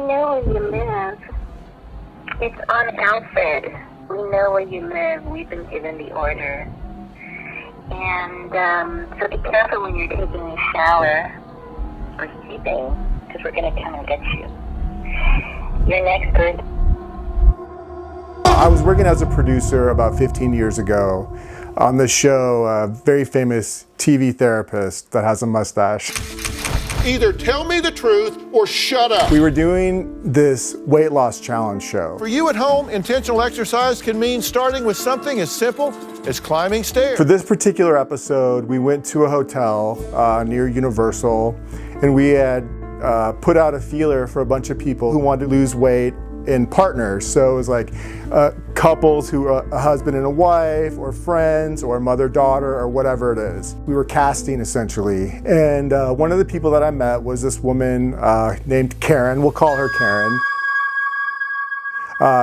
know where you live. It's on Alfred. We know where you live. We've been given the order. And so be careful when you're taking a shower or sleeping, because we're going to come and get you. You're next, bird. I was working as a producer about 15 years ago on the show, a very famous TV therapist that has a mustache. Either tell me the truth or shut up. We were doing this weight loss challenge show. For you at home, intentional exercise can mean starting with something as simple as climbing stairs. For this particular episode, we went to a hotel near Universal, and we had put out a feeler for a bunch of people who wanted to lose weight in partners. So it was like couples who are a husband and a wife, or friends, or mother-daughter, or whatever it is. We were casting essentially. And one of the people that I met was this woman named Karen. We'll call her Karen.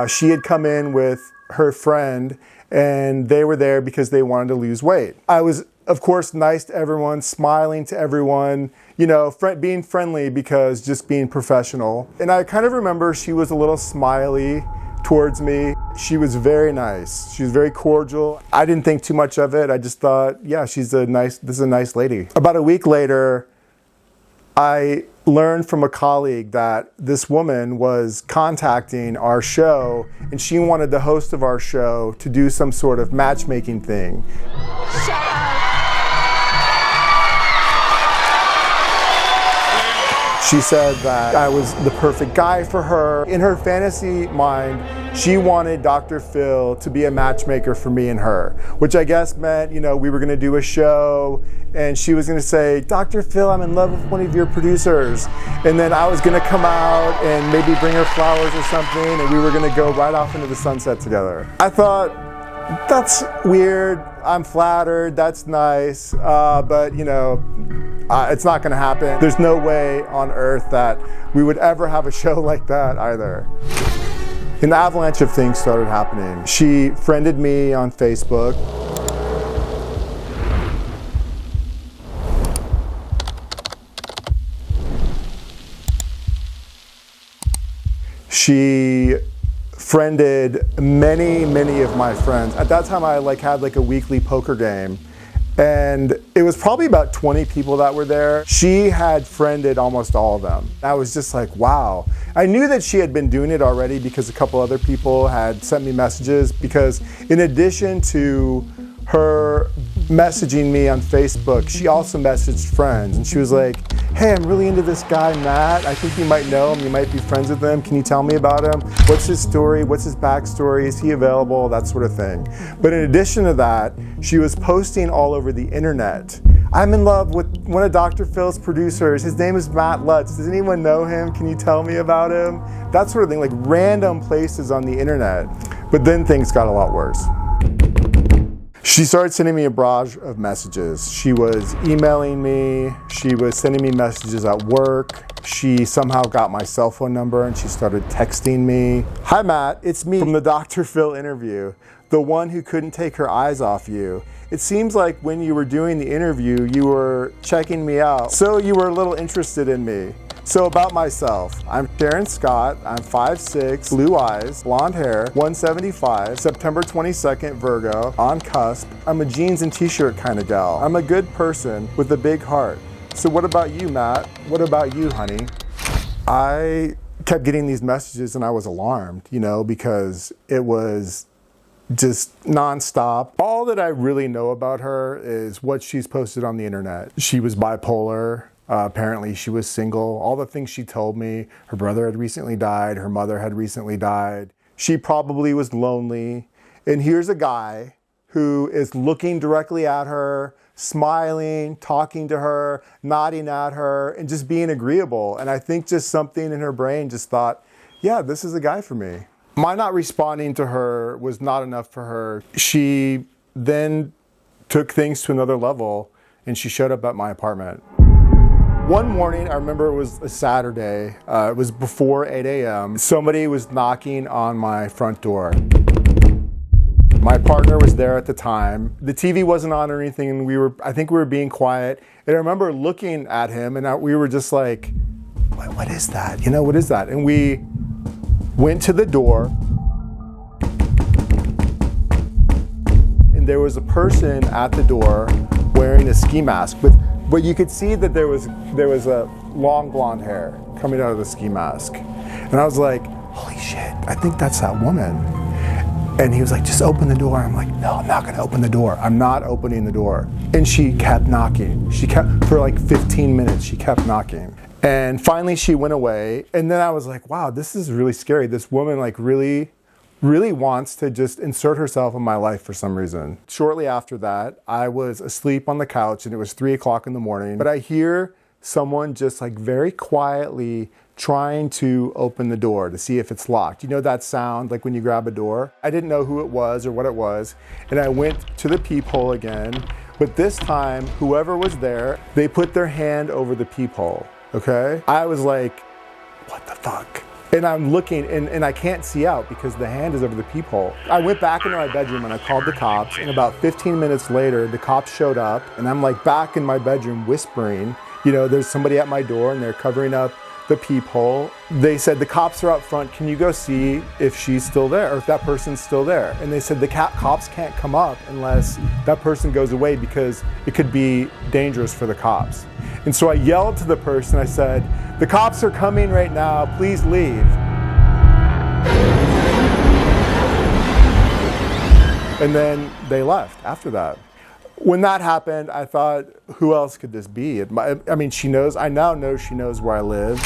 She had come in with her friend, and they were there because they wanted to lose weight. I was, of course, nice to everyone, smiling to everyone, you know, being friendly because just being professional. And I kind of remember she was a little smiley towards me. She was very nice. She was very cordial. I didn't think too much of it. I just thought, yeah, this is a nice lady. About a week later, I learned from a colleague that this woman was contacting our show, and she wanted the host of our show to do some sort of matchmaking thing. Shut up. She said that I was the perfect guy for her. In her fantasy mind, she wanted Dr. Phil to be a matchmaker for me and her, which I guess meant, you know, we were gonna do a show, and she was gonna say, Dr. Phil, I'm in love with one of your producers. And then I was gonna come out and maybe bring her flowers or something, and we were gonna go right off into the sunset together. I thought, that's weird, I'm flattered, that's nice, but you know, it's not gonna happen. There's no way on earth that we would ever have a show like that either. An avalanche of things started happening. She friended me on Facebook. She friended many of my friends. At that time, I had a weekly poker game, and it was probably about 20 people that were there. She had friended almost all of them. I was just like, wow. I knew that she had been doing it already because a couple other people had sent me messages, because in addition to her messaging me on Facebook, she also messaged friends, and she was like, hey, I'm really into this guy, Matt. I think you might know him, you might be friends with him. Can you tell me about him? What's his story? What's his backstory? Is he available? That sort of thing. But in addition to that, she was posting all over the internet. I'm in love with one of Dr. Phil's producers. His name is Matt Lutz. Does anyone know him? Can you tell me about him? That sort of thing, like random places on the internet. But then things got a lot worse. She started sending me a barrage of messages. She was emailing me, she was sending me messages at work. She somehow got my cell phone number and she started texting me. Hi Matt, it's me from the Dr. Phil interview, the one who couldn't take her eyes off you. It seems like when you were doing the interview, you were checking me out, so you were a little interested in me. So about myself, I'm Sharon Scott, I'm 5'6", blue eyes, blonde hair, 175, September 22nd, Virgo, on cusp. I'm a jeans and t-shirt kind of gal. I'm a good person with a big heart. So what about you, Matt? What about you, honey? I kept getting these messages and I was alarmed, you know, because it was just nonstop. All that I really know about her is what she's posted on the internet. She was bipolar. Apparently she was single. All the things she told me, her brother had recently died, her mother had recently died. She probably was lonely. And here's a guy who is looking directly at her, smiling, talking to her, nodding at her, and just being agreeable. And I think just something in her brain just thought, yeah, this is a guy for me. My not responding to her was not enough for her. She then took things to another level and she showed up at my apartment. One morning, I remember it was a Saturday, it was before 8 a.m. Somebody was knocking on my front door. My partner was there at the time. The TV wasn't on or anything, and I think we were being quiet. And I remember looking at him, and we were just like, what is that? You know, what is that? And we went to the door, and there was a person at the door wearing a ski mask, but you could see that there was a long blonde hair coming out of the ski mask. And I was like, holy shit, I think that's that woman. And he was like, just open the door. I'm like, no, I'm not gonna open the door. I'm not opening the door. And she kept knocking. For like 15 minutes, she kept knocking. And finally she went away. And then I was like, wow, this is really scary. This woman like really wants to just insert herself in my life for some reason. Shortly after that, I was asleep on the couch and it was 3 o'clock in the morning, but I hear someone just like very quietly trying to open the door to see if it's locked. You know that sound like when you grab a door? I didn't know who it was or what it was, and I went to the peephole again, but this time, whoever was there, they put their hand over the peephole, okay? I was like, what the fuck? And I'm looking, and I can't see out because the hand is over the peephole. I went back into my bedroom and I called the cops, and about 15 minutes later, the cops showed up, and I'm like back in my bedroom whispering, you know, there's somebody at my door and they're covering up the peephole. They said, the cops are out front, can you go see if she's still there or if that person's still there? And they said the cops can't come up unless that person goes away because it could be dangerous for the cops. And so I yelled to the person, I said, the cops are coming right now, please leave. And then they left after that. When that happened, I thought, who else could this be? I mean, I now know she knows where I live.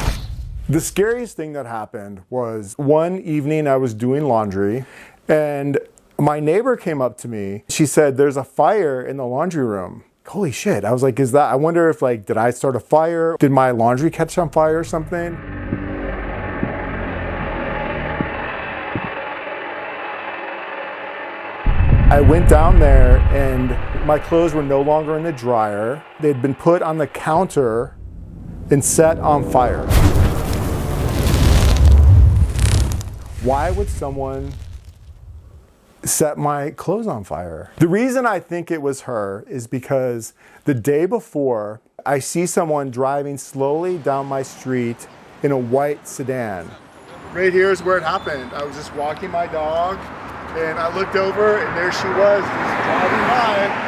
The scariest thing that happened was one evening I was doing laundry and my neighbor came up to me. She said, there's a fire in the laundry room. Holy shit. I was like, I wonder if did I start a fire? Did my laundry catch on fire or something? I went down there and my clothes were no longer in the dryer. They'd been put on the counter and set on fire. Why would someone set my clothes on fire? The reason I think it was her is because the day before, I see someone driving slowly down my street in a white sedan. Right here is where it happened. I was just walking my dog and I looked over and there she was, just driving by.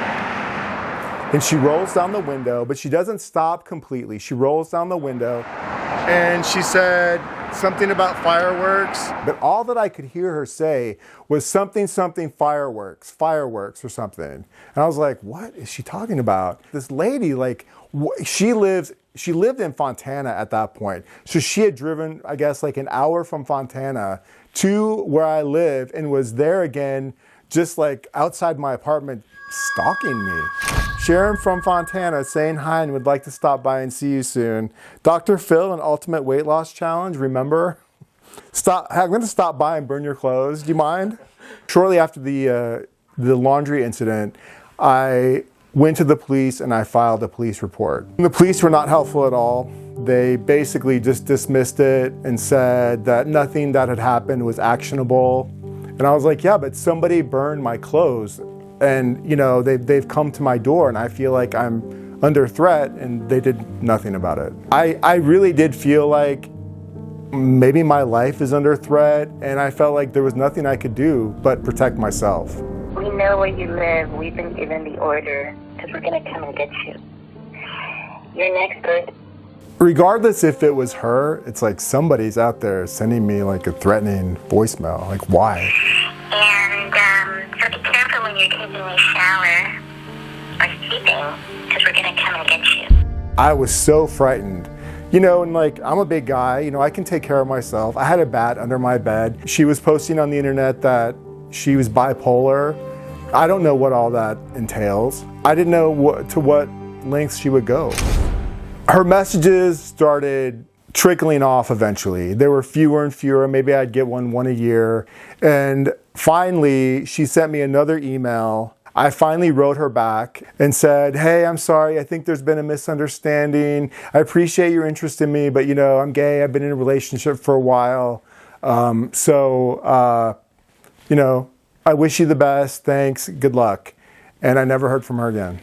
And she rolls down the window, but she doesn't stop completely. She rolls down the window and she said something about fireworks. But all that I could hear her say was something fireworks or something. And I was like, what is she talking about? This lady, she lived in Fontana at that point. So she had driven, I guess, an hour from Fontana to where I live and was there again, just outside my apartment, stalking me. Sharon from Fontana saying hi and would like to stop by and see you soon. Dr. Phil, an ultimate weight loss challenge, remember? I'm going to stop by and burn your clothes. Do you mind? Shortly after the laundry incident, I went to the police and I filed a police report. The police were not helpful at all. They basically just dismissed it and said that nothing that had happened was actionable. And I was like, yeah, but somebody burned my clothes. And they've come to my door and I feel like I'm under threat, and they did nothing about it. I really did feel like maybe my life is under threat, and I felt like there was nothing I could do but protect myself. We know where you live. We've been given the order because we're going to come and get you. Your next birth. Regardless if it was her, it's like somebody's out there sending me a threatening voicemail. Why? And so be careful when you're taking a shower or sleeping because we're going to come and get you. I was so frightened. And I'm a big guy, I can take care of myself. I had a bat under my bed. She was posting on the internet that she was bipolar. I don't know what all that entails. I didn't know to what lengths she would go. Her messages started trickling off eventually. There were fewer and fewer. Maybe I'd get one a year. And finally, she sent me another email. I finally wrote her back and said, hey, I'm sorry. I think there's been a misunderstanding. I appreciate your interest in me, but I'm gay. I've been in a relationship for a while. I wish you the best. Thanks. Good luck. And I never heard from her again.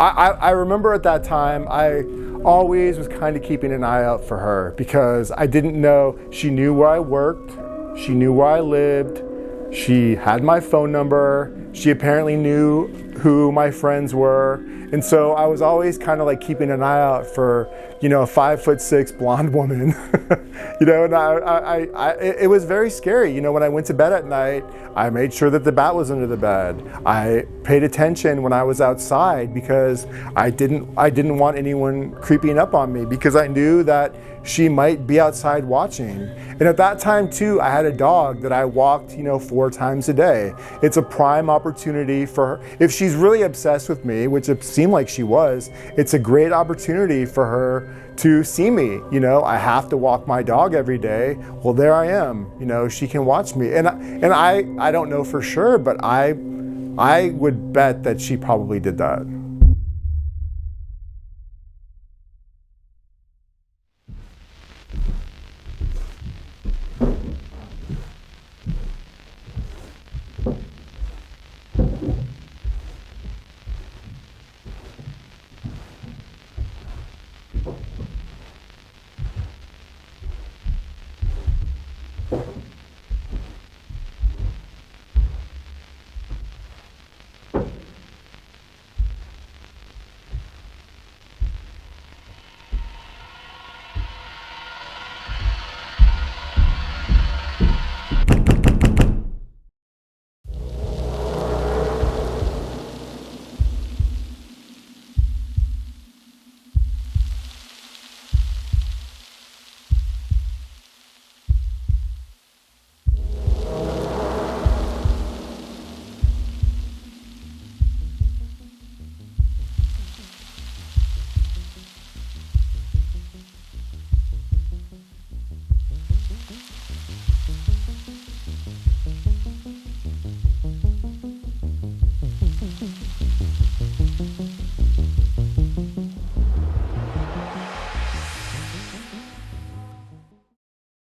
I remember at that time, I always was kind of keeping an eye out for her because I didn't know. She knew where I worked, she knew where I lived, she had my phone number, she apparently knew who my friends were. And so I was always kind of like keeping an eye out for, you know, a 5'6" blonde woman, you know, and it was very scary. You know, when I went to bed at night, I made sure that the bat was under the bed. I paid attention when I was outside because I didn't want anyone creeping up on me because I knew that she might be outside watching. And at that time too, I had a dog that I walked, you know, 4 times a day. It's a prime opportunity for her. If she's really obsessed with me, which it seemed like she was, it's a great opportunity for her to see me. You know, I have to walk my dog every day. Well, there I am. You know, she can watch me. And I don't know for sure, but I would bet that she probably did that.